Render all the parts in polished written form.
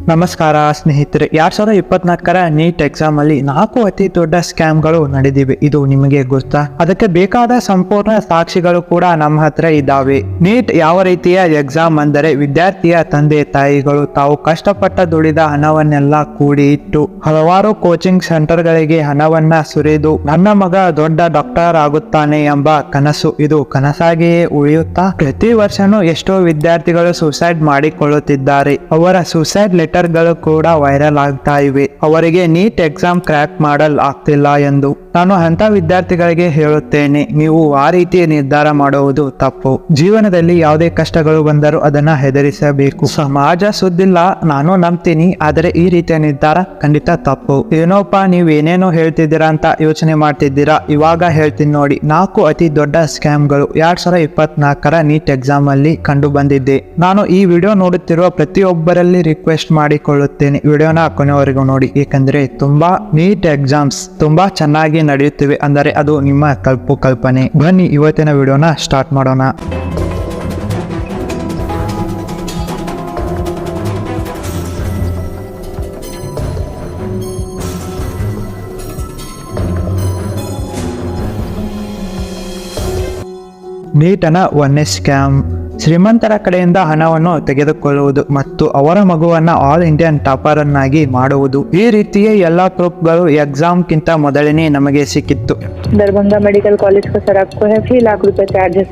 ನಮಸ್ಕಾರ ಸ್ನೇಹಿತರೆ, 2024ರ NEET exam ಅಲ್ಲಿ 4 ಅತಿ ದೊಡ್ಡ ಸ್ಕ್ಯಾಮ್ಗಳು ನಡೆದಿವೆ. ಇದು ನಿಮಗೆ ಗೊತ್ತಾ? ಅದಕ್ಕೆ ಬೇಕಾದ ಸಂಪೂರ್ಣ ಸಾಕ್ಷಿಗಳು ಕೂಡ ನಮ್ಮ ಹತ್ರ ಇದ್ದಾವೆ. ನೀಟ್ ಯಾವ ರೀತಿಯ ಎಕ್ಸಾಮ್ ಅಂದರೆ, ವಿದ್ಯಾರ್ಥಿಯ ತಂದೆ ತಾಯಿಗಳು ತಾವು ಕಷ್ಟಪಟ್ಟ ದುಡಿದ ಹಣವನ್ನೆಲ್ಲ ಕೂಡಿ ಇಟ್ಟು ಹಲವಾರು ಕೋಚಿಂಗ್ ಸೆಂಟರ್ಗಳಿಗೆ ಹಣವನ್ನ ಸುರಿದು ನನ್ನ ಮಗ ದೊಡ್ಡ ಡಾಕ್ಟರ್ ಆಗುತ್ತಾನೆ ಎಂಬ ಕನಸು ಇದು ಕನಸಾಗಿಯೇ ಉಳಿಯುತ್ತಾ ಪ್ರತಿ ವರ್ಷನೂ ಎಷ್ಟೋ ವಿದ್ಯಾರ್ಥಿಗಳು ಸೂಸೈಡ್ ಮಾಡಿಕೊಳ್ಳುತ್ತಿದ್ದಾರೆ. ಅವರ ಸೂಸೈಡ್ ಲೆಟರ್ಗಳು ಕೂಡ ವೈರಲ್ ಆಗ್ತಾ ಇವೆ. ಅವರಿಗೆ ನೀಟ್ ಎಕ್ಸಾಮ್ ಕ್ರ್ಯಾಕ್ ಮಾಡಲ್ ಆಗ್ತಿಲ್ಲ ಎಂದು. ನಾನು ಅಂತ ವಿದ್ಯಾರ್ಥಿಗಳಿಗೆ ಹೇಳುತ್ತೇನೆ, ನೀವು ಆ ರೀತಿಯ ನಿರ್ಧಾರ ಮಾಡುವುದು ತಪ್ಪು. ಜೀವನದಲ್ಲಿ ಯಾವುದೇ ಕಷ್ಟಗಳು ಬಂದರೂ ಅದನ್ನ ಹೆದರಿಸಬೇಕು. ಸಮಾಜ ಸುದ್ದಿಲ್ಲ, ನಾನು ನಂಬ್ತೀನಿ, ಆದರೆ ಈ ರೀತಿಯ ನಿರ್ಧಾರ ಖಂಡಿತ ತಪ್ಪು. ಏನೋಪ್ಪ ನೀವು ಏನೇನೋ ಹೇಳ್ತಿದ್ದೀರಾ ಅಂತ ಯೋಚನೆ ಮಾಡ್ತಿದ್ದೀರಾ. ಇವಾಗ ಹೇಳ್ತೀನಿ ನೋಡಿ, 4 ಅತಿ ದೊಡ್ಡ ಸ್ಕ್ಯಾಮ್ಗಳು 2024ರ ನೀಟ್ ಎಕ್ಸಾಮ್ ಅಲ್ಲಿ ಕಂಡು ಬಂದಿದ್ದೆ. ನಾನು ಈ ವಿಡಿಯೋ ನೋಡುತ್ತಿರುವ ಪ್ರತಿಯೊಬ್ಬರಲ್ಲಿ ರಿಕ್ವೆಸ್ಟ್ ಮಾಡಿಕೊಳ್ಳುತ್ತೇನೆ, ವಿಡಿಯೋನ ಕೊನೆವರೆಗೂ ನೋಡಿ. ಏಕೆಂದರೆ ತುಂಬಾ ನೀಟ್ ಎಕ್ಸಾಮ್ಸ್ ತುಂಬಾ ಚೆನ್ನಾಗಿ ನಡೆಯುತ್ತಿವೆ, ಅಂದರೆ ಅದು ನಿಮ್ಮ ಕಲ್ಪನೆ. ಬನ್ನಿ ಇವತ್ತಿನ ವಿಡಿಯೋನ ಸ್ಟಾರ್ಟ್ ಮಾಡೋಣ. ನೀಟನ 1ನೇ ಸ್ಕ್ಯಾಮ್. ಶ್ರೀಮಂತರ ಕಡೆಯಿಂದ ಹಣವನ್ನು ತೆಗೆದುಕೊಳ್ಳುವುದು ಮತ್ತು ಅವರ ಮಗುವನ್ನ ಆಲ್ ಇಂಡಿಯನ್ ಟಾಪರ್ ಅನ್ನಾಗಿ ಮಾಡುವುದು. ಈ ರೀತಿಯ ಎಲ್ಲಾ ಪ್ರೂಫ್ಗಳು ಎಕ್ಸಾಮ್ ಕಿಂತ ಮೊದಲನೇ ನಮಗೆ ಸಿಕ್ಕಿತ್ತು. दरभंगा मेडिकल कॉलेज का सर आपको है 3 लाख रुपए चार्जेस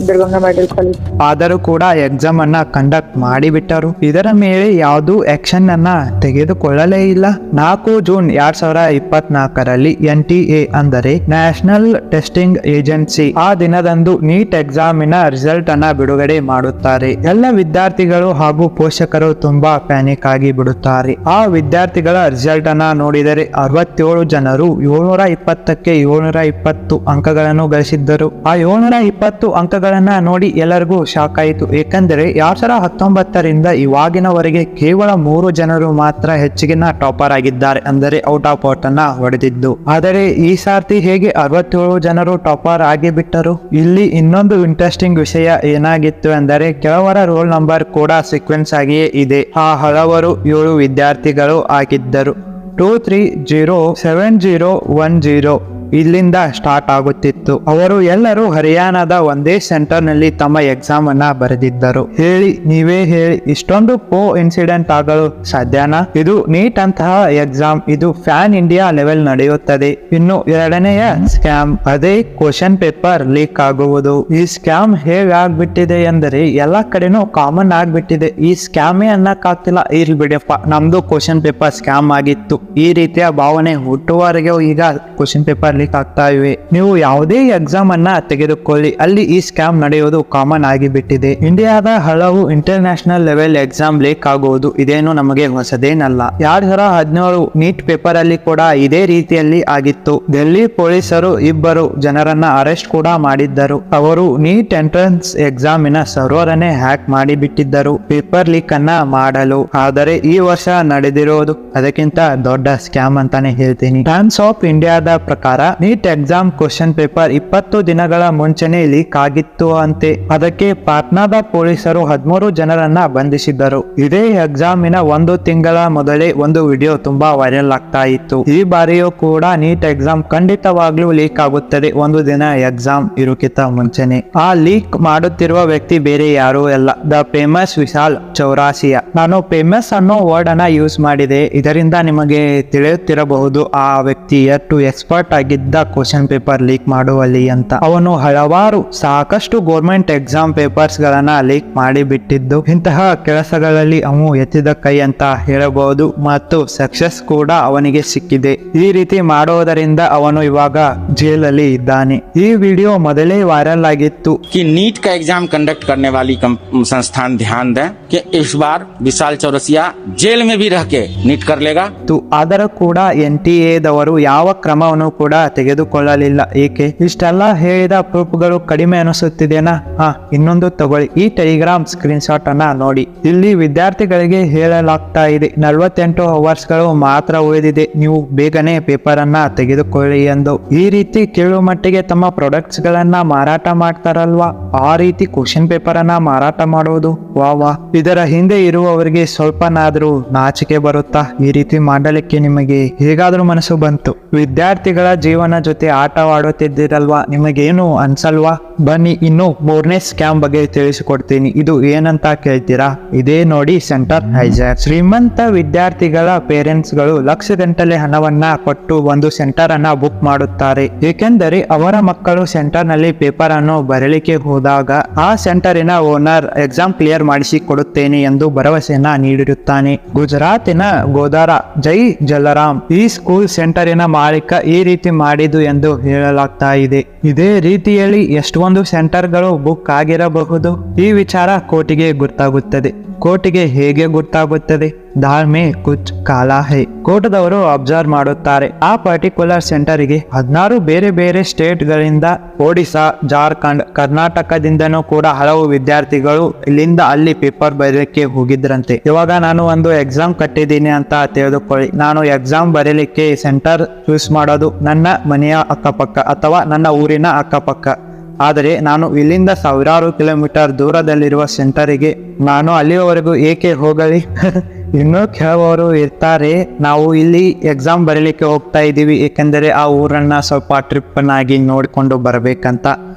दरभंगा मेडिकल कॉलेज. ಆದರೂ ಕೂಡ ಎಕ್ಸಾಮ್ ಅನ್ನ ಕಂಡಕ್ಟ್ ಮಾಡಿಬಿಟ್ಟರು. ಇದರ ಮೇಲೆ ಯಾವುದೂ ಆಕ್ಷನ್ ಅನ್ನ ತೆಗೆದುಕೊಳ್ಳಲೇ ಇಲ್ಲ. 4 ಜೂನ್ 2024ರಲ್ಲಿ NTA ಅಂದರೆ ನ್ಯಾಷನಲ್ ಟೆಸ್ಟಿಂಗ್ ಏಜೆನ್ಸಿ ಆ ದಿನದಂದು ನೀಟ್ ಎಕ್ಸಾಮಿನ ರಿಸಲ್ಟ್ ಅನ್ನ ಬಿಡುಗಡೆ ಮಾಡುತ್ತಾರೆ. ಎಲ್ಲ ವಿದ್ಯಾರ್ಥಿಗಳು ಹಾಗೂ ಪೋಷಕರು ತುಂಬಾ ಪ್ಯಾನಿಕ್ ಆಗಿ ಬಿಡುತ್ತಾರೆ. ಆ ವಿದ್ಯಾರ್ಥಿಗಳ ರಿಸಲ್ಟ್ ಅನ್ನ ನೋಡಿದರೆ 67 ಜನರು 720ಕ್ಕೆ 720 ಅಂಕಗಳನ್ನು ಗಳಿಸಿದ್ದರು. ಆ 720 ಅಂಕಗಳನ್ನ ನೋಡಿ ಎಲ್ಲರಿಗೂ ಶಾಕ್ ಆಯಿತು. ಏಕೆಂದರೆ 2019ರಿಂದ ಇವಾಗಿನವರೆಗೆ ಕೇವಲ 3 ಜನರು ಮಾತ್ರ ಹೆಚ್ಚಿನ ಟಾಪರ್ ಆಗಿದ್ದಾರೆ, ಅಂದರೆ ಔಟ್ ಆಫ್ ಔಟ್ ಅನ್ನ ಹೊಡೆದಿದ್ದು. ಆದರೆ ಈ ಸಾರ್ತಿ ಹೇಗೆ 67 ಜನರು ಟಾಪರ್ ಆಗಿ ಬಿಟ್ಟರು? ಇಲ್ಲಿ ಇನ್ನೊಂದು ಇಂಟ್ರೆಸ್ಟಿಂಗ್ ವಿಷಯ ಏನಾಗಿತ್ತು ಎಂದರೆ, ಕೆಲವರ ರೋಲ್ ನಂಬರ್ ಕೂಡ ಸೀಕ್ವೆನ್ಸ್ ಆಗಿಯೇ ಇದೆ. ಆ ಹಲವರು 7 ವಿದ್ಯಾರ್ಥಿಗಳು ಆಗಿದ್ದರು. 2307010 ಇಲ್ಲಿಂದ ಸ್ಟಾರ್ಟ್ ಆಗುತ್ತಿತ್ತು. ಅವರು ಎಲ್ಲರೂ ಹರಿಯಾಣದ ಒಂದೇ ಸೆಂಟರ್ ನಲ್ಲಿ ತಮ್ಮ ಎಕ್ಸಾಮ್ ಅನ್ನ ಬರೆದಿದ್ದರು. ನೀವೇ ಹೇಳಿ, ಇಷ್ಟೊಂದು ಇನ್ಸಿಡೆಂಟ್ ಆಗಲು ಸಾಧ್ಯನಾ? ಇದು ನೀಟ್ ಅಂತಹ ಎಕ್ಸಾಮ್, ಇದು ಫ್ಯಾನ್ ಇಂಡಿಯಾ ಲೆವೆಲ್ ನಡೆಯುತ್ತದೆ. ಇನ್ನು 2ನೇಯ ಸ್ಕ್ಯಾಮ್, ಅದೇ ಕ್ವಶನ್ ಪೇಪರ್ ಲೀಕ್ ಆಗುವುದು. ಈ ಸ್ಕ್ಯಾಮ್ ಹೇಗಾಗ್ಬಿಟ್ಟಿದೆ ಎಂದರೆ ಎಲ್ಲಾ ಕಡೆನೂ ಕಾಮನ್ ಆಗ್ಬಿಟ್ಟಿದೆ. ಈ ಸ್ಕ್ಯಾಮೇ ಅನ್ನಕ್ಕಾಗ್ತಿಲ್ಲ, ಇರ್ಲಿ ಬಿಡಪ್ಪ ನಮ್ದು ಕ್ವಶನ್ ಪೇಪರ್ ಸ್ಕ್ಯಾಮ್ ಆಗಿತ್ತು, ಈ ರೀತಿಯ ಭಾವನೆ ಹುಟ್ಟುವವರೆಗೆ ಈಗ ಕ್ವಶನ್ ಪೇಪರ್ ಲೀಕ್ ಆಗ್ತಾ ಇವೆ. ನೀವು ಯಾವುದೇ ಎಕ್ಸಾಮ್ ಅನ್ನ ತೆಗೆದುಕೊಳ್ಳಿ, ಅಲ್ಲಿ ಈ ಸ್ಕ್ಯಾಮ್ ನಡೆಯುವುದು ಕಾಮನ್ ಆಗಿ ಬಿಟ್ಟಿದೆ. ಇಂಡಿಯಾದ ಹಲವು ಇಂಟರ್ನ್ಯಾಷನಲ್ ಲೆವೆಲ್ ಎಕ್ಸಾಮ್ ಲೀಕ್ ಆಗುವುದು ಇದೇನು ನಮಗೆ ಹೊಸದೇನಲ್ಲ. 2017 ನೀಟ್ ಪೇಪರ್ ಅಲ್ಲಿ ಕೂಡ ಇದೇ ರೀತಿಯಲ್ಲಿ ಆಗಿತ್ತು. ಡೆಲ್ಲಿ ಪೊಲೀಸರು 2 ಜನರನ್ನ ಅರೆಸ್ಟ್ ಕೂಡ ಮಾಡಿದ್ದರು. ಅವರು ನೀಟ್ ಎಂಟ್ರೆನ್ಸ್ ಎಕ್ಸಾಮಿನ ಸರ್ವರ್ ಅನ್ನೇ ಹ್ಯಾಕ್ ಮಾಡಿ ಬಿಟ್ಟಿದ್ದರು ಪೇಪರ್ ಲೀಕ್ ಅನ್ನ ಮಾಡಲು. ಆದರೆ ಈ ವರ್ಷ ನಡೆದಿರೋದು ಅದಕ್ಕಿಂತ ದೊಡ್ಡ ಸ್ಕ್ಯಾಮ್ ಅಂತಾನೆ ಹೇಳ್ತೀನಿ. ಟೈಮ್ಸ್ ಆಫ್ ಇಂಡಿಯಾದ ಪ್ರಕಾರ ನೀಟ್ ಎಕ್ಸಾಮ್ ಕ್ವಶನ್ ಪೇಪರ್ 20 ದಿನಗಳ ಮುಂಚೆನೆ ಲೀಕ್ ಆಗಿತ್ತು ಅಂತೆ. ಅದಕ್ಕೆ ಪಾಟ್ನಾದ ಪೊಲೀಸರು 13 ಜನರನ್ನ ಬಂಧಿಸಿದ್ದರು. ಇದೇ ಎಕ್ಸಾಮಿನ 1 ತಿಂಗಳ ಮೊದಲೇ ಒಂದು ವಿಡಿಯೋ ತುಂಬಾ ವೈರಲ್ ಆಗ್ತಾ ಇತ್ತು. ಈ ಬಾರಿಯೂ ಕೂಡ ನೀಟ್ ಎಕ್ಸಾಮ್ ಖಂಡಿತವಾಗ್ಲೂ ಲೀಕ್ ಆಗುತ್ತದೆ 1 ದಿನ ಎಕ್ಸಾಮ್ ಇರುಕ್ಕಿಂತ ಮುಂಚೆನೆ. ಆ ಲೀಕ್ ಮಾಡುತ್ತಿರುವ ವ್ಯಕ್ತಿ ಬೇರೆ ಯಾರೂ ಅಲ್ಲ, ದ ಫೇಮಸ್ ವಿಶಾಲ್ ಚೌರಾಸಿಯಾ. ನಾನು ಫೇಮಸ್ ಅನ್ನೋ ವರ್ಡ್ ಅನ್ನ ಯೂಸ್ ಮಾಡಿದೆ, ಇದರಿಂದ ನಿಮಗೆ ತಿಳಿಯುತ್ತಿರಬಹುದು ಆ ವ್ಯಕ್ತಿ ಎಷ್ಟು ಎಕ್ಸ್ಪರ್ಟ್ ಆಗಿದ್ದ ಕ್ವಶನ್ ಪೇಪರ್ ಲೀಕ್ ಮಾಡುವಲ್ಲಿ ಅಂತ. ಅವನು ಹಲವಾರು ಸಾಕಷ್ಟು ಗೌರ್ಮೆಂಟ್ ಎಕ್ಸಾಮ್ ಪೇಪರ್ಸ್ ಗಳನ್ನ ಲೀಕ್ ಮಾಡಿ ಬಿಟ್ಟಿದ್ದು. ಇಂತಹ ಕೆಲಸಗಳಲ್ಲಿ ಅವನು ಎತ್ತಿದ ಕೈ ಅಂತ ಹೇಳಬಹುದು ಮತ್ತು ಸಕ್ಸಸ್ ಕೂಡ ಅವನಿಗೆ ಸಿಕ್ಕಿದೆ. ಈ ರೀತಿ ಮಾಡೋದರಿಂದ ಅವನು ಇವಾಗ ಜೈಲಲ್ಲಿ ಇದ್ದಾನೆ. ಈ ವಿಡಿಯೋ ಮೊದಲೇ ವೈರಲ್ ಆಗಿತ್ತು. कि नीट का एग्जाम कंडक्ट करने वाली संस्थान ध्यान दें कि इस बार विशाल चौरसिया जेल में भी रह के नीट कर लेगा. ಆದರೂ ಕೂಡ NTA ದವರು ಯಾವ ಕ್ರಮವನ್ನು ಕೂಡ ತೆಗೆದುಕೊಳ್ಳಲಿಲ್ಲ. ಏಕೆ? ಇಷ್ಟೆಲ್ಲ ಹೇಳಿದ ಪ್ರೂಫ್ಗಳು ಕಡಿಮೆ ಅನಿಸುತ್ತಿದೆನಾ? ಇನ್ನೊಂದು ತಗೊಳ್ಳಿ, ಈ ಟೆಲಿಗ್ರಾಮ್ ಸ್ಕ್ರೀನ್ ಶಾಟ್ ಅನ್ನ ನೋಡಿ. ಇಲ್ಲಿ ವಿದ್ಯಾರ್ಥಿಗಳಿಗೆ ಹೇಳಲಾಗ್ತಾ ಇದೆ 48 ಅವರ್ಸ್ಗಳು ಮಾತ್ರ ಉಳಿದಿದೆ, ನೀವು ಬೇಗನೆ ಪೇಪರ್ ಅನ್ನ ತೆಗೆದುಕೊಳ್ಳಿ ಎಂದು. ಈ ರೀತಿ ಕೇಳುವ ಮಟ್ಟಿಗೆ ತಮ್ಮ ಪ್ರಾಡಕ್ಟ್ಸ್ ಗಳನ್ನ ಮಾರಾಟ ಮಾಡ್ತಾರಲ್ವಾ, ಆ ರೀತಿ ಕ್ವಶನ್ ಪೇಪರ್ ಅನ್ನ ಮಾರಾಟ ಮಾಡುವುದು ವಾ. ಇದರ ಹಿಂದೆ ಇರುವವರಿಗೆ ಸ್ವಲ್ಪನಾದ್ರೂ ನಾಚಿಕೆ ಬರುತ್ತಾ? ಈ ರೀತಿ ಮಾಡಲಿಕ್ಕೆ ನಿಮಗೆ ಹೇಗಾದ್ರೂ ಮನಸ್ಸು ಬಂತು? ವಿದ್ಯಾರ್ಥಿಗಳ ಜೀವನ ಜೊತೆ ಆಟವಾಡುತ್ತಿದ್ದೀರಲ್ವಾ, ನಿಮಗೇನು ಅನ್ಸಲ್ವಾ? ಬನ್ನಿ ಇನ್ನು ಮೂರನೇ ಸ್ಕ್ಯಾಮ್ ಬಗ್ಗೆ ತಿಳಿಸಿಕೊಡ್ತೀನಿ. ಇದು ಏನಂತ ಕೇಳ್ತೀರಾ? ಇದೇ ನೋಡಿ ಸೆಂಟರ್ ಹೈಜಾಕ್. ಶ್ರೀಮಂತ ವಿದ್ಯಾರ್ಥಿಗಳ ಪೇರೆಂಟ್ಸ್ ಗಳು ಲಕ್ಷಗಟ್ಟಲೆ ಹಣವನ್ನ ಕೊಟ್ಟು ಒಂದು ಸೆಂಟರ್ ಅನ್ನ ಬುಕ್ ಮಾಡುತ್ತಾರೆ, ಏಕೆಂದರೆ ಅವರ ಮಕ್ಕಳು ಸೆಂಟರ್ ನಲ್ಲಿ ಪೇಪರ್ ಅನ್ನು ಬರಲಿಕ್ಕೆ ಹೋದಾಗ ಆ ಸೆಂಟರಿನ ಓನರ್ ಎಕ್ಸಾಮ್ ಕ್ಲಿಯರ್ ಮಾಡಿಸಿ ಕೊಡುತ್ತೇನೆ ಎಂದು ಭರವಸೆಯನ್ನ ನೀಡಿರುತ್ತಾನೆ. ಗುಜರಾತಿನ ಗೋದಾರ ಜೈ ಜಲರಾಮ್ ಈ ಸ್ಕೂಲ್ ಸೆಂಟರಿನ ಮಾಲೀಕ ಈ ರೀತಿ ಮಾಡಿದ್ದು ಎಂದು ಹೇಳಲಾಗ್ತಾ ಇದೆ. ಇದೇ ರೀತಿಯಲ್ಲಿ ಎಷ್ಟೊಂದು ಸೆಂಟರ್ಗಳು ಬುಕ್ ಆಗಿರಬಹುದು. ಈ ವಿಚಾರ ಕೋರ್ಟಿಗೆ ಗೊತ್ತಾಗುತ್ತದೆ. ಕೋರ್ಟಿಗೆ ಹೇಗೆ ಗೊತ್ತಾಗುತ್ತದೆ? ದಾಲ್ ಮೇ ಕುಚ್ ಕಾಲಾ ಹೈ. ಕೋರ್ಟದವರು ಅಬ್ಸರ್ವ್ ಮಾಡುತ್ತಾರೆ, ಆ ಪರ್ಟಿಕ್ಯುಲರ್ ಸೆಂಟರಿಗೆ 16 ಬೇರೆ ಬೇರೆ ಸ್ಟೇಟ್ ಗಳಿಂದ, ಒಡಿಶಾ, ಜಾರ್ಖಂಡ್, ಕರ್ನಾಟಕದಿಂದನೂ ಕೂಡ ಹಲವು ವಿದ್ಯಾರ್ಥಿಗಳು ಇಲ್ಲಿಂದ ಅಲ್ಲಿ ಪೇಪರ್ ಬರೆಯಲಿಕ್ಕೆ ಹೋಗಿದ್ರಂತೆ. ಇವಾಗ ನಾನು ಒಂದು ಎಕ್ಸಾಮ್ ಕಟ್ಟಿದ್ದೀನಿ ಅಂತ ತಿಳಿದುಕೊಳ್ಳಿ. ನಾನು ಎಕ್ಸಾಮ್ ಬರೀಲಿಕ್ಕೆ ಸೆಂಟರ್ ಚೂಸ್ ಮಾಡೋದು ನನ್ನ ಮನೆಯ ಅಕ್ಕಪಕ್ಕ ಅಥವಾ ನನ್ನ ಊರಿನ ಅಕ್ಕಪಕ್ಕ. ಆದರೆ ನಾನು ಇಲ್ಲಿಂದ ಸಾವಿರಾರು ಕಿಲೋಮೀಟರ್ ದೂರದಲ್ಲಿರುವ ಸೆಂಟರಿಗೆ ನಾನು ಅಲ್ಲಿಯವರೆಗೂ ಏಕೆ ಹೋಗಲಿ? ಇನ್ನೂ ಕೆಲವರು ಇರ್ತಾರೆ, ನಾವು ಇಲ್ಲಿ ಎಕ್ಸಾಮ್ ಬರೀಲಿಕ್ಕೆ ಹೋಗ್ತಾ ಇದ್ದೀವಿ ಏಕೆಂದರೆ ಆ ಊರನ್ನ ಸ್ವಲ್ಪ ಟ್ರಿಪ್ಪನ್ನಾಗಿ ನೋಡಿಕೊಂಡು ಬರಬೇಕಂತ.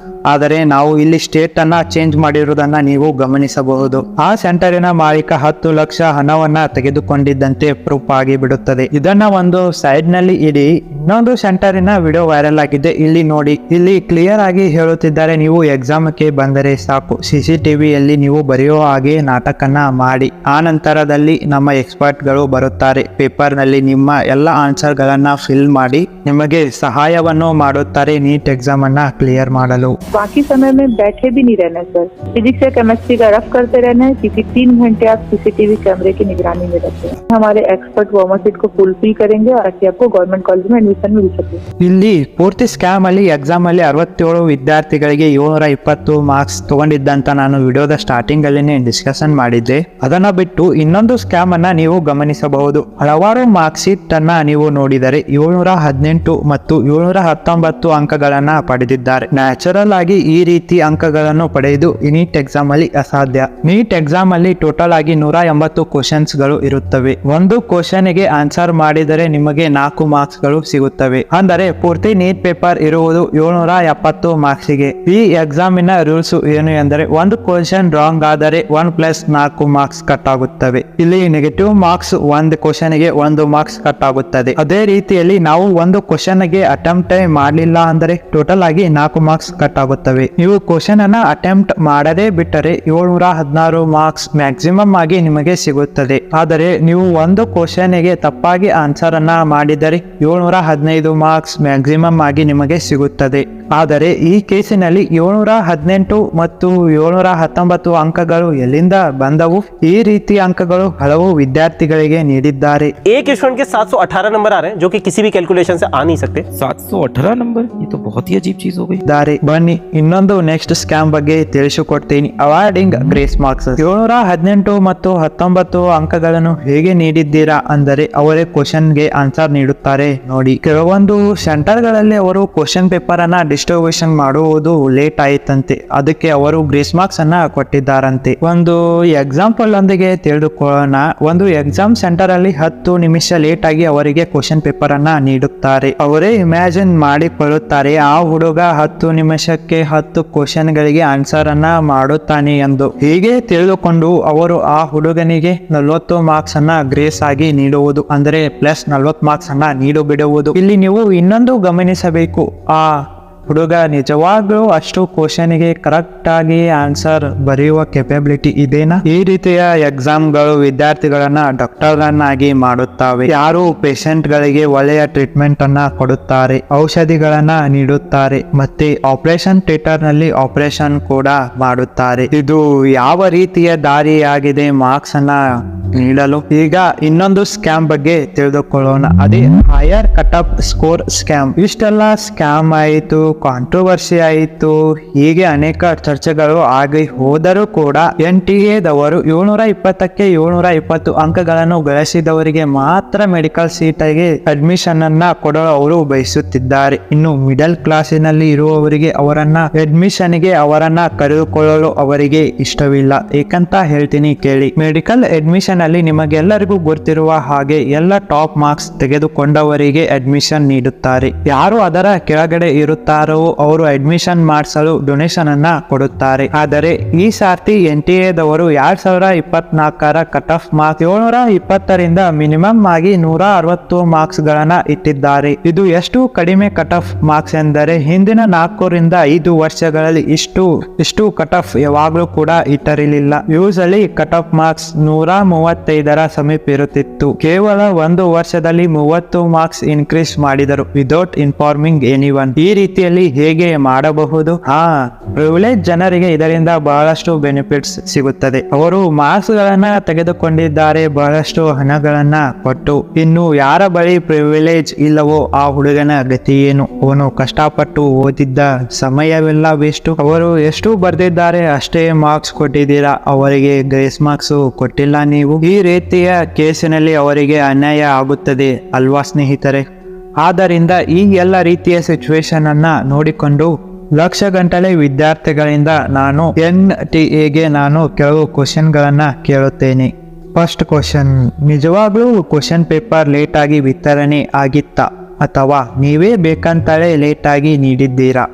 ಆದರೆ ನಾವು ಇಲ್ಲಿ ಸ್ಟೇಟ್ ಅನ್ನ ಚೇಂಜ್ ಮಾಡಿರುವುದನ್ನ ನೀವು ಗಮನಿಸಬಹುದು. ಆ ಸೆಂಟರಿನ ಮಾಲೀಕ 10 ಲಕ್ಷ ಹಣವನ್ನ ತೆಗೆದುಕೊಂಡಿದ್ದಂತೆ ಪ್ರೂಫ್ ಆಗಿ ಬಿಡುತ್ತದೆ. ಇದನ್ನ ಒಂದು ಸೈಡ್ ನಲ್ಲಿ ಇಡಿ. ಇನ್ನೊಂದು ಸೆಂಟರಿನ ವಿಡಿಯೋ ವೈರಲ್ ಆಗಿದೆ, ಇಲ್ಲಿ ನೋಡಿ. ಇಲ್ಲಿ ಕ್ಲಿಯರ್ ಆಗಿ ಹೇಳುತ್ತಿದ್ದಾರೆ, ನೀವು ಎಕ್ಸಾಮ್ಗೆ ಬಂದರೆ ಸಾಕು, CCTVಯಲ್ಲಿ ನೀವು ಬರೆಯುವ ಹಾಗೆ ನಾಟಕನ ಮಾಡಿ. ಆ ನಂತರದಲ್ಲಿ ನಮ್ಮ ಎಕ್ಸ್ಪರ್ಟ್ ಗಳು ಬರುತ್ತಾರೆ, ಪೇಪರ್ ನಲ್ಲಿ ನಿಮ್ಮ ಎಲ್ಲ ಆನ್ಸರ್ ಗಳನ್ನ ಫಿಲ್ ಮಾಡಿ ನಿಮಗೆ ಸಹಾಯವನ್ನು ಮಾಡುತ್ತಾರೆ ನೀಟ್ ಎಕ್ಸಾಮ್ ಅನ್ನ ಕ್ಲಿಯರ್ ಮಾಡಲು. बाकी समय में बैठे भी नहीं रहना सर, फिजिक्स या केमिस्ट्री का रफ करते रहना है, क्योंकि 3 घंटे आप CCTV कैमरे की निगरानी में रहते हैं. हमारे एक्सपर्ट वार्मर सीट को फुलफिल करेंगे ताकि आपको गवर्नमेंट कॉलेज में एडमिशन मिल सके. ಇಲ್ಲಿ ಪೂರ್ತಿ ಸ್ಕ್ಯಾಮ್ ಅಲ್ಲಿ ಎಕ್ಸಾಮ್ ಅಲ್ಲಿ 67 ವಿದ್ಯಾರ್ಥಿಗಳಿಗೆ 720 ಮಾರ್ಕ್ಸ್ ತಗೊಂಡಿದ್ದಂತ ನಾನು ವಿಡಿಯೋದ ಸ್ಟಾರ್ಟಿಂಗ್ ಅಲ್ಲಿ ಡಿಸ್ಕಷನ್ ಮಾಡಿದ್ದೆ. ಅದನ್ನ ಬಿಟ್ಟು ಇನ್ನೊಂದು ಸ್ಕ್ಯಾಮ್ ಅನ್ನ ನೀವು ಗಮನಿಸಬಹುದು. ಹಲವಾರು ಮಾರ್ಕ್ ಶೀಟ್ ಅನ್ನ ನೀವು ನೋಡಿದರೆ 718 ಮತ್ತು 719 ಅಂಕಗಳನ್ನ ಪಡೆದಿದ್ದಾರೆ. ನ್ಯಾಚುರಲ್ ಆಗಿ ಈ ರೀತಿ ಅಂಕಗಳನ್ನು ಪಡೆಯುವುದು ನೀಟ್ ಎಕ್ಸಾಮ್ ಅಲ್ಲಿ ಅಸಾಧ್ಯ. ನೀಟ್ ಎಕ್ಸಾಮ್ ಅಲ್ಲಿ ಟೋಟಲ್ ಆಗಿ 180 ಕ್ವಶನ್ಸ್ ಗಳು ಇರುತ್ತವೆ. ಒಂದು ಕ್ವಶನ್ ಗೆ ಆನ್ಸರ್ ಮಾಡಿದರೆ ನಿಮಗೆ 4 ಮಾರ್ಕ್ಸ್ ಗಳು ಸಿಗುತ್ತವೆ. ಅಂದರೆ ಪೂರ್ತಿ ನೀಟ್ ಪೇಪರ್ ಇರುವುದು 770 ಮಾರ್ಕ್ಸ್ ಗೆ. ಈ ಎಕ್ಸಾಮಿನ ರೂಲ್ಸ್ ಏನು ಎಂದರೆ, ಒಂದು ಕ್ವಶನ್ ರಾಂಗ್ ಆದರೆ 1+4 ಮಾರ್ಕ್ಸ್ ಕಟ್ ಆಗುತ್ತವೆ. ಇಲ್ಲಿ ನೆಗೆಟಿವ್ ಮಾರ್ಕ್ಸ್ ಒಂದು ಕ್ವಶನ್ ಗೆ 1 ಮಾರ್ಕ್ಸ್ ಕಟ್ ಆಗುತ್ತದೆ. ಅದೇ ರೀತಿಯಲ್ಲಿ ನಾವು ಒಂದು ಕ್ವಶನ್ ಗೆ ಅಟೆಂಪ್ಟ್ ಮಾಡಲಿಲ್ಲ ಅಂದರೆ ಟೋಟಲ್ ಆಗಿ 4 ಮಾರ್ಕ್ಸ್ ಕಟ್ ಆಗುತ್ತವೆ. ನೀವು ಕ್ವಶನ್ ಅನ್ನ ಅಟೆಂಪ್ಟ್ ಮಾಡದೇ ಬಿಟ್ಟರೆ 716 ಮಾರ್ಕ್ಸ್ ಮ್ಯಾಕ್ಸಿಮಮ್ ಆಗಿ ನಿಮಗೆ ಸಿಗುತ್ತದೆ. ಆದರೆ ನೀವು ಒಂದು ಕ್ವಶನ್ ಗೆ ತಪ್ಪಾಗಿ ಆನ್ಸರ್ ಅನ್ನ ಮಾಡಿದರೆ 715 ಮಾರ್ಕ್ಸ್ ಮ್ಯಾಕ್ಸಿಮಮ್ ಆಗಿ ನಿಮಗೆ ಸಿಗುತ್ತದೆ. ಆದರೆ ಈ ಕೇಸಿನಲ್ಲಿ 718 ಮತ್ತು 719 ಅಂಕಗಳು ಎಲ್ಲಿಂದ ಬಂದವು? ಈ ರೀತಿ ಅಂಕಗಳು ಹಲವು ವಿದ್ಯಾರ್ಥಿಗಳಿಗೆ ನೀಡಿದ್ದಾರೆ. एक स्टूडेंट के 718 नंबर आ रहे हैं जो कि किसी भी कैलकुलेशन से आ नहीं सकते. 718 नंबर, ये तो बहुत ही अजीब चीज हो गई. ಬನ್ನಿ ಇನ್ನೊಂದು ನೆಕ್ಸ್ಟ್ ಸ್ಕ್ಯಾಮ್ ಬಗ್ಗೆ ತಿಳಿಸಿಕೊಡ್ತೀನಿ. ಅವಾರ್ಡಿಂಗ್ ಗ್ರೇಸ್ ಮಾರ್ಕ್ಸ್ 718 ಮತ್ತು 19 ಅಂಕಗಳನ್ನು ಹೇಗೆ ನೀಡಿದ್ದೀರಾ ಅಂದರೆ, ಅವರೇ ಕ್ವಶನ್ ಗೆ ಆನ್ಸರ್ ನೀಡುತ್ತಾರೆ ನೋಡಿ. ಕೆಲವೊಂದು ಸೆಂಟರ್ ಗಳಲ್ಲಿ ಅವರು ಕ್ವಶನ್ ಪೇಪರ್ ಅನ್ನ ಡಿಸ್ಟ್ರಿಬ್ಯೂಷನ್ ಮಾಡುವುದು ಲೇಟ್ ಆಯಿತಂತೆ, ಅದಕ್ಕೆ ಅವರು ಗ್ರೇಸ್ ಮಾರ್ಕ್ಸ್ ಅನ್ನ ಕೊಟ್ಟಿದ್ದಾರಂತೆ. ಒಂದು ಎಕ್ಸಾಂಪಲ್ ಒಂದಿಗೆ ತಿಳಿದುಕೊಳ್ಳೋಣ. ಒಂದು ಎಕ್ಸಾಮ್ ಸೆಂಟರ್ ಅಲ್ಲಿ 10 ನಿಮಿಷ ಲೇಟ್ ಆಗಿ ಅವರಿಗೆ ಕ್ವಶನ್ ಪೇಪರ್ ಅನ್ನ ನೀಡುತ್ತಾರೆ. ಅವರೇ ಇಮ್ಯಾಜಿನ್ ಮಾಡಿಕೊಳ್ಳುತ್ತಾರೆ, ಆ ಹುಡುಗ 10 ನಿಮಿಷಕ್ಕೆ 10 ಕ್ವಶನ್ ಗಳಿಗೆ ಆನ್ಸರ್ ಅನ್ನ ಮಾಡುತ್ತಾನೆ ಎಂದು. ಹೀಗೆ ತಿಳಿದುಕೊಂಡು ಅವರು ಆ ಹುಡುಗನಿಗೆ 40 ಮಾರ್ಕ್ಸ್ ಅನ್ನ ಗ್ರೇಸ್ ಆಗಿ ನೀಡುವುದು, ಅಂದರೆ +40 ಮಾರ್ಕ್ಸ್ ಅನ್ನ ನೀಡು ಬಿಡುವುದು. ಇಲ್ಲಿ ನೀವು ಇನ್ನೊಂದು ಗಮನಿಸಬೇಕು, ಆ ಹುಡುಗ ನಿಜವಾಗ್ಲೂ ಅಷ್ಟು ಕ್ವಶನ್ಗೆ ಕರೆಕ್ಟ್ ಆಗಿ ಆನ್ಸರ್ ಬರೆಯುವ ಕೆಪಬಿಲಿಟಿ ಇದೆನಾ? ಈ ರೀತಿಯ ಎಕ್ಸಾಮ್ಗಳು ವಿದ್ಯಾರ್ಥಿಗಳನ್ನ ಡಾಕ್ಟರ್ಗಳನ್ನಾಗಿ ಮಾಡುತ್ತವೆ. ಯಾರು ಪೇಷಂಟ್ ಗಳಿಗೆ ಒಳ್ಳೆಯ ಟ್ರೀಟ್ಮೆಂಟ್ ಅನ್ನ ಕೊಡುತ್ತಾರೆ, ಔಷಧಿಗಳನ್ನ ನೀಡುತ್ತಾರೆ, ಮತ್ತೆ ಆಪರೇಷನ್ ಥಿಯೇಟರ್ ನಲ್ಲಿ ಆಪರೇಷನ್ ಕೂಡ ಮಾಡುತ್ತಾರೆ. ಇದು ಯಾವ ರೀತಿಯ ದಾರಿಯಾಗಿದೆ ಮಾರ್ಕ್ಸ್ ಅನ್ನ ನೀಡಲು? ಈಗ ಇನ್ನೊಂದು ಸ್ಕ್ಯಾಮ್ ಬಗ್ಗೆ ತಿಳಿದುಕೊಳ್ಳೋಣ. ಅದೇ higher cut off score scam. ಇಷ್ಟೆಲ್ಲ ಸ್ಕ್ಯಾಮ್ ಆಯಿತು, ಕಾಂಟ್ರವರ್ಸಿ ಆಯಿತು, ಹೀಗೆ ಅನೇಕ ಚರ್ಚೆಗಳು ಆಗಿ ಹೋದರೂ ಕೂಡ NTA ದವರು 720ಕ್ಕೆ 720 ಅಂಕಗಳನ್ನು ಗಳಿಸಿದವರಿಗೆ ಮಾತ್ರ ಮೆಡಿಕಲ್ ಸೀಟಿಗೆ ಅಡ್ಮಿಷನ್ ಅನ್ನ ಕೊಡಲು ಅವರು ಬಯಸುತ್ತಿದ್ದಾರೆ. ಇನ್ನು ಮಿಡಲ್ ಕ್ಲಾಸಿನಲ್ಲಿ ಇರುವವರಿಗೆ ಅವರನ್ನ ಅಡ್ಮಿಷನ್ಗೆ ಅವರನ್ನ ಕರೆದುಕೊಳ್ಳಲು ಅವರಿಗೆ ಇಷ್ಟವಿಲ್ಲ. ಏಕಂತ ಹೇಳ್ತೀನಿ ಕೇಳಿ. ಮೆಡಿಕಲ್ ಅಡ್ಮಿಷನ್ ಅಲ್ಲಿ ನಿಮಗೆಲ್ಲರಿಗೂ ಗೊತ್ತಿರುವ ಹಾಗೆ ಎಲ್ಲ ಟಾಪ್ ಮಾರ್ಕ್ಸ್ ತೆಗೆದುಕೊಂಡವರಿಗೆ ಅಡ್ಮಿಷನ್ ನೀಡುತ್ತಾರೆ. ಯಾರು ಅದರ ಕೆಳಗಡೆ ಇರುತ್ತಾರೋ ಅವರು ಅಡ್ಮಿಷನ್ ಮಾಡಿಸಲು ಡೊನೇಷನ್ ಅನ್ನ ಕೊಡುತ್ತಾರೆ. ಆದರೆ ಈ ಸಾರ್ತಿ NTA ದವರು 2024ರ ಕಟ್ ಆಫ್ ಮಾರ್ಕ್ಸ್ 720ರಿಂದ ಮಿನಿಮಮ್ ಆಗಿ 160 ಮಾರ್ಕ್ಸ್ ಗಳನ್ನ ಇಟ್ಟಿದ್ದಾರೆ. ಇದು ಎಷ್ಟು ಕಡಿಮೆ ಕಟ್ ಆಫ್ ಮಾರ್ಕ್ಸ್ ಎಂದರೆ ಹಿಂದಿನ 4ರಿಂದ 5 ವರ್ಷಗಳಲ್ಲಿ ಇಷ್ಟು ಕಟ್ ಆಫ್ ಯಾವಾಗ್ಲೂ ಕೂಡ ಇಟ್ಟಿರಲಿಲ್ಲ. ಯೂಸಲಿ ಕಟ್ ಆಫ್ ಮಾರ್ಕ್ಸ್ 135ರ ಸಮೀಪ ಇರುತ್ತಿತ್ತು. ಕೇವಲ 1 ವರ್ಷದಲ್ಲಿ 30 ಮಾರ್ಕ್ಸ್ ಇನ್ಕ್ರೀಸ್ ಮಾಡಿದರು ವಿದೌಟ್ ಇನ್ಫಾರ್ಮಿಂಗ್ ಎನಿವನ್. ಈ ರೀತಿಯಲ್ಲಿ ಹೇಗೆ ಮಾಡಬಹುದು? ಪ್ರಿವಿಲೇಜ್ ಜನರಿಗೆ ಇದರಿಂದ ಬಹಳಷ್ಟು ಬೆನಿಫಿಟ್ಸ್ ಸಿಗುತ್ತದೆ. ಅವರು ಮಾರ್ಕ್ಸ್ ಗಳನ್ನ ತೆಗೆದುಕೊಂಡಿದ್ದಾರೆ ಬಹಳಷ್ಟು ಹಣಗಳನ್ನ ಕೊಟ್ಟು. ಇನ್ನು ಯಾರ ಬಳಿ ಪ್ರಿವಿಲೇಜ್ ಇಲ್ಲವೋ ಆ ಹುಡುಗನ ಗತಿ ಏನು? ಅವನು ಕಷ್ಟಪಟ್ಟು ಓದಿದ್ದ ಸಮಯವೆಲ್ಲ ವೇಸ್ಟ್. ಅವರು ಎಷ್ಟು ಬರ್ದಿದ್ದಾರೆ ಅಷ್ಟೇ ಮಾರ್ಕ್ಸ್ ಕೊಟ್ಟಿದ್ದೀರಾ, ಅವರಿಗೆ ಗ್ರೇಸ್ ಮಾರ್ಕ್ಸ್ ಕೊಟ್ಟಿಲ್ಲ ನೀವು. ಈ ರೀತಿಯ ಕೇಸಿನಲ್ಲಿ ಅವರಿಗೆ ಅನ್ಯಾಯ ಆಗುತ್ತದೆ ಅಲ್ವಾ ಸ್ನೇಹಿತರೆ? ಆದ್ದರಿಂದ ಈ ಎಲ್ಲ ರೀತಿಯ ಸಿಚುವೇಶನ್ ಅನ್ನ ನೋಡಿಕೊಂಡು ಲಕ್ಷ ಗಂಟಲೆ ವಿದ್ಯಾರ್ಥಿಗಳಿಂದ ನಾನು NTA ನಾನು ಕೆಲವು ಕ್ವಶನ್ ಗಳನ್ನ ಕೇಳುತ್ತೇನೆ. ಫಸ್ಟ್ ಕ್ವಶನ್, ನಿಜವಾಗ್ಲೂ ಕ್ವಶನ್ ಪೇಪರ್ ಲೇಟ್ ಆಗಿ ವಿತರಣೆ ಆಗಿತ್ತಾ ಅಥವಾ ನೀವೇ ಬೇಕಂತಲೇ ಲೇಟ್ ಆಗಿ ನೀಡಿದ್ದೀರಾ?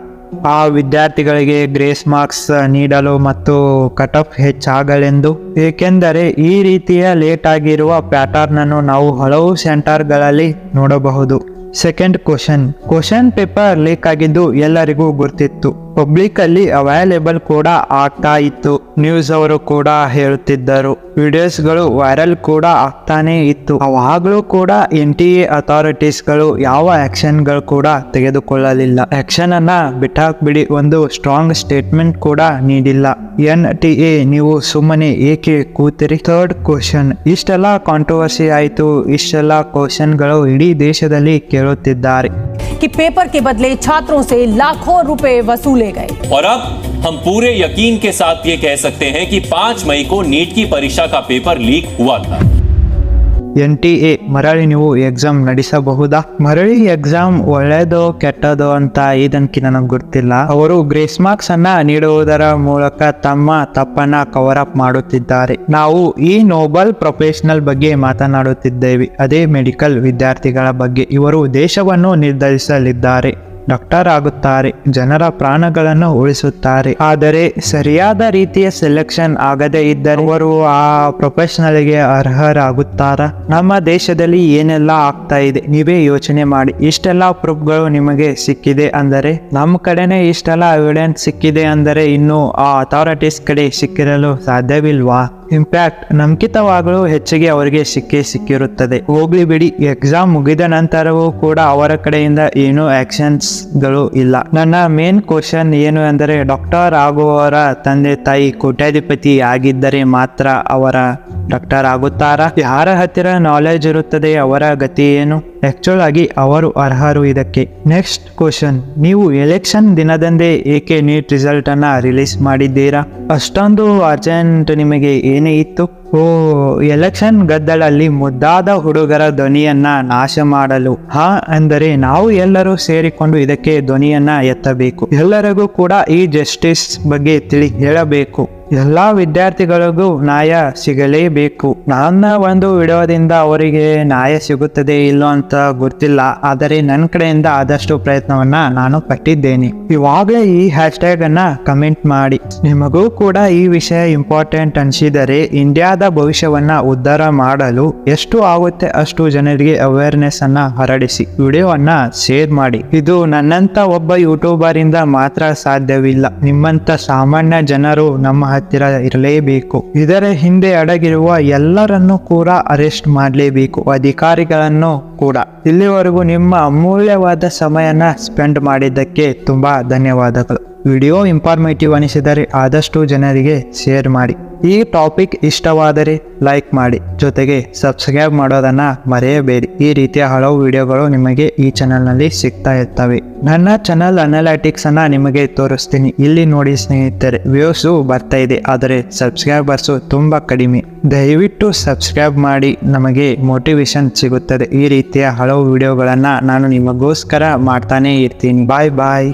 ಆ ವಿದ್ಯಾರ್ಥಿಗಳಿಗೆ ಗ್ರೇಸ್ ಮಾರ್ಕ್ಸ್ ನೀಡಲು ಮತ್ತು ಕಟ್ ಆಫ್ ಹೆಚ್ಚಾಗಲೆಂದು. ಏಕೆಂದರೆ ಈ ರೀತಿಯ ಲೇಟ್ ಆಗಿರುವ ಪ್ಯಾಟರ್ನ್ ಅನ್ನು ನಾವು ಹಲವು ಸೆಂಟರ್ಗಳಲ್ಲಿ ನೋಡಬಹುದು. ಸೆಕೆಂಡ್ ಕ್ವಶನ್ ಪೇಪರ್ ಲೀಕ್ ಆಗಿದ್ದು ಎಲ್ಲರಿಗೂ ಗೊತ್ತಿತ್ತು. ಪಬ್ಲಿಕ್ ಅಲ್ಲಿ ಅವೈಲೇಬಲ್ ಕೂಡ ಆಗ್ತಾ ಇತ್ತು. ನ್ಯೂಸ್ ಅವರು ಕೂಡ ಹೇಳುತ್ತಿದ್ದರು. ವಿಡಿಯೋಸ್ಗಳು ವೈರಲ್ ಕೂಡ ಆಗ್ತಾನೆ ಇತ್ತು. ಅವಾಗಲೂ ಕೂಡ NTA ಅಥಾರಿಟೀಸ್ಗಳು ಯಾವ ಆಕ್ಷನ್ಗಳು ಕೂಡ ತೆಗೆದುಕೊಳ್ಳಲಿಲ್ಲ. ಆಕ್ಷನ್ ಅನ್ನ ಬಿಟ್ಟಾಕ್ಬಿಡಿ, ಒಂದು ಸ್ಟ್ರಾಂಗ್ ಸ್ಟೇಟ್ಮೆಂಟ್ ಕೂಡ ನೀಡಿಲ್ಲ. NTA ನೀವು ಸುಮ್ಮನೆ ಏಕೆ ಕೂತಿರಿ? ಥರ್ಡ್ ಕ್ವಶನ್, ಇಷ್ಟೆಲ್ಲ ಕಾಂಟ್ರವರ್ಸಿ ಆಯಿತು, ಇಷ್ಟೆಲ್ಲ ಕ್ವಶನ್ಗಳು ಇಡೀ ದೇಶದಲ್ಲಿ ಕೇಳುತ್ತಿದ್ದಾರೆ. कि पेपर के बदले छात्रों से लाखों रुपए वसूले गए। और अब हम पूरे यकीन के साथ ये कह सकते हैं कि 5 मई को नीट की परीक्षा का पेपर लीक हुआ था। NTA ಮರಳಿ ನೀವು ಎಕ್ಸಾಮ್ ನಡೆಸಬಹುದಾ? ಮರಳಿ ಎಕ್ಸಾಮ್ ಒಳ್ಳೇದೋ ಕೆಟ್ಟದೋ ಅಂತ ಇದಕ್ಕೆ ನನಗೆ ಗೊತ್ತಿಲ್ಲ. ಅವರು ಗ್ರೇಸ್ ಮಾರ್ಕ್ಸ್ ಅನ್ನ ನೀಡುವುದರ ಮೂಲಕ ತಮ್ಮ ತಪ್ಪನ್ನ ಕವರ್ ಅಪ್ ಮಾಡುತ್ತಿದ್ದಾರೆ. ನಾವು ಈ ನೋಬಲ್ ಪ್ರೊಫೆಷನಲ್ ಬಗ್ಗೆ ಮಾತನಾಡುತ್ತಿದ್ದೇವೆ, ಅದೇ ಮೆಡಿಕಲ್ ವಿದ್ಯಾರ್ಥಿಗಳ ಬಗ್ಗೆ. ಇವರು ದೇಶವನ್ನು ನಿರ್ಧರಿಸಲಿದ್ದಾರೆ, ಡಾಕ್ಟರ್ ಆಗುತ್ತಾರೆ, ಜನರ ಪ್ರಾಣಗಳನ್ನು ಉಳಿಸುತ್ತಾರೆ. ಆದರೆ ಸರಿಯಾದ ರೀತಿಯ ಸೆಲೆಕ್ಷನ್ ಆಗದೇ ಇದ್ದರೆ ಅವರು ಆ ಪ್ರೊಫೆಷನಲ್ಗೆ ಅರ್ಹರಾಗುತ್ತಾರಾ? ನಮ್ಮ ದೇಶದಲ್ಲಿ ಏನೆಲ್ಲ ಆಗ್ತಾ ಇದೆ ನೀವೇ ಯೋಚನೆ ಮಾಡಿ. ಇಷ್ಟೆಲ್ಲ ಪ್ರೂಫ್ಗಳು ನಿಮಗೆ ಸಿಕ್ಕಿದೆ ಅಂದರೆ, ನಮ್ಮ ಕಡೆನೆ ಇಷ್ಟೆಲ್ಲ ಎವಿಡೆನ್ಸ್ ಸಿಕ್ಕಿದೆ ಅಂದರೆ ಇನ್ನು ಆ ಅಥಾರಿಟೀಸ್ ಕಡೆ ಸಿಕ್ಕಿರಲು ಸಾಧ್ಯವಿಲ್ವಾ? ಇಂಪ್ಯಾಕ್ಟ್ ನಂಬಿತವಾಗಲೂ ಹೆಚ್ಚಿಗೆ ಅವರಿಗೆ ಸಿಕ್ಕಿರುತ್ತದೆ. ಹೋಗ್ಲಿ ಬಿಡಿ, ಎಕ್ಸಾಮ್ ಮುಗಿದ ನಂತರವೂ ಕೂಡ ಅವರ ಕಡೆಯಿಂದ ಏನೂ ಆಕ್ಷನ್ಸ್ಗಳು ಇಲ್ಲ. ನನ್ನ ಮೇನ್ ಕ್ವಶನ್ ಏನು ಅಂದರೆ, ಡಾಕ್ಟರ್ ಆಗುವವರ ತಂದೆ ತಾಯಿ ಕೋಟ್ಯಾಧಿಪತಿ ಆಗಿದ್ದರೆ ಮಾತ್ರ ಅವರ ಡಾಕ್ಟರ್ ಆಗುತ್ತಾರಾ? ಯಾರ ಹತ್ತಿರ ನಾಲೆಜ್ ಇರುತ್ತದೆ ಅವರ ಗತಿ ಏನು? ಆಕ್ಚುಲ್ ಆಗಿ ಅವರು ಅರ್ಹರು ಇದಕ್ಕೆ. ನೆಕ್ಸ್ಟ್ ಕ್ವಶನ್, ನೀವು ಎಲೆಕ್ಷನ್ ದಿನದಂದೇ ಏಕೆ ನೀಟ್ ರಿಸಲ್ಟ್ ಅನ್ನ ರಿಲೀಸ್ ಮಾಡಿದ್ದೀರಾ? ಅಷ್ಟೊಂದು ಅರ್ಜೆಂಟ್ ನಿಮಗೆ ಏನೇ ಇತ್ತು? ಎಲೆಕ್ಷನ್ ಗದ್ದಲಲ್ಲಿ ಮುದ್ದಾದ ಹುಡುಗರ ಧ್ವನಿಯನ್ನ ನಾಶ ಮಾಡಲು. ಅಂದರೆ ನಾವು ಎಲ್ಲರೂ ಸೇರಿಕೊಂಡು ಇದಕ್ಕೆ ಧ್ವನಿಯನ್ನ ಎತ್ತಬೇಕು. ಎಲ್ಲರಿಗೂ ಕೂಡ ಈ ಜಸ್ಟಿಸ್ ಬಗ್ಗೆ ಹೇಳಬೇಕು. ಎಲ್ಲಾ ವಿದ್ಯಾರ್ಥಿಗಳಿಗೂ ನ್ಯಾಯ ಸಿಗಲೇಬೇಕು. ನನ್ನ ಒಂದು ವಿಡಿಯೋದಿಂದ ಅವರಿಗೆ ನ್ಯಾಯ ಸಿಗುತ್ತದೆ ಇಲ್ಲೋ ಅಂತ ಗೊತ್ತಿಲ್ಲ, ಆದರೆ ನನ್ನ ಕಡೆಯಿಂದ ಆದಷ್ಟು ಪ್ರಯತ್ನವನ್ನ ನಾನು ಪಟ್ಟಿದ್ದೇನೆ. ಇವಾಗಲೇ ಈ ಹ್ಯಾಶ್ಟ್ಯಾಗ್ ಅನ್ನ ಕಮೆಂಟ್ ಮಾಡಿ. ನಿಮಗೂ ಕೂಡ ಈ ವಿಷಯ ಇಂಪಾರ್ಟೆಂಟ್ ಅನಿಸಿದರೆ ಇಂಡಿಯಾದ ಇಂಡಿಯಾದ ಭವಿಷ್ಯವನ್ನ ಉದ್ಧಾರ ಮಾಡಲು ಎಷ್ಟು ಆಗುತ್ತೆ ಅಷ್ಟು ಜನರಿಗೆ ಅವೇರ್ನೆಸ್ ಅನ್ನ ಹರಡಿಸಿ ವಿಡಿಯೋವನ್ನ ಶೇರ್ ಮಾಡಿ. ಇದು ನನ್ನಂತ ಒಬ್ಬ ಯೂಟ್ಯೂಬರ್ ಇಂದ ಮಾತ್ರ ಸಾಧ್ಯವಿಲ್ಲ. ನಿಮ್ಮಂತ ಸಾಮಾನ್ಯ ಜನರು ನಮ್ಮ ಹತ್ತಿರ ಇರಲೇಬೇಕು. ಇದರ ಹಿಂದೆ ಅಡಗಿರುವ ಎಲ್ಲರನ್ನೂ ಕೂಡ ಅರೆಸ್ಟ್ ಮಾಡಲೇಬೇಕು, ಅಧಿಕಾರಿಗಳನ್ನು ಕೂಡ. ಇಲ್ಲಿವರೆಗೂ ನಿಮ್ಮ ಅಮೂಲ್ಯವಾದ ಸಮಯನ ಸ್ಪೆಂಡ್ ಮಾಡಿದ್ದಕ್ಕೆ ತುಂಬಾ ಧನ್ಯವಾದಗಳು. ವಿಡಿಯೋ ಇನ್ಫಾರ್ಮೇಟಿವ್ ಅನಿಸಿದರೆ ಆದಷ್ಟು ಜನರಿಗೆ ಶೇರ್ ಮಾಡಿ. ಈ ಟಾಪಿಕ್ ಇಷ್ಟವಾದರೆ ಲೈಕ್ ಮಾಡಿ, ಜೊತೆಗೆ ಸಬ್ಸ್ಕ್ರೈಬ್ ಮಾಡೋದನ್ನ ಮರೆಯಬೇಡಿ. ಈ ರೀತಿಯ ಹಲವು ವಿಡಿಯೋಗಳು ನಿಮಗೆ ಈ ಚಾನಲ್ನಲ್ಲಿ ಸಿಗ್ತಾ ಇರ್ತವೆ. ನನ್ನ ಚಾನಲ್ ಅನಾಲಿಟಿಕ್ಸ್ ಅನ್ನ ನಿಮಗೆ ತೋರಿಸ್ತೀನಿ. ಇಲ್ಲಿ ನೋಡಿ ಸ್ನೇಹಿತರೆ, ವ್ಯೂಸು ಬರ್ತಾ ಇದೆ, ಆದರೆ ಸಬ್ಸ್ಕ್ರೈಬರ್ಸು ತುಂಬಾ ಕಡಿಮೆ. ದಯವಿಟ್ಟು ಸಬ್ಸ್ಕ್ರೈಬ್ ಮಾಡಿ, ನಮಗೆ ಮೋಟಿವೇಶನ್ ಸಿಗುತ್ತದೆ. ಈ ರೀತಿಯ ಹಲವು ವಿಡಿಯೋಗಳನ್ನ ನಾನು ನಿಮಗೋಸ್ಕರ ಮಾಡ್ತಾನೆ ಇರ್ತೀನಿ. ಬಾಯ್ ಬಾಯ್.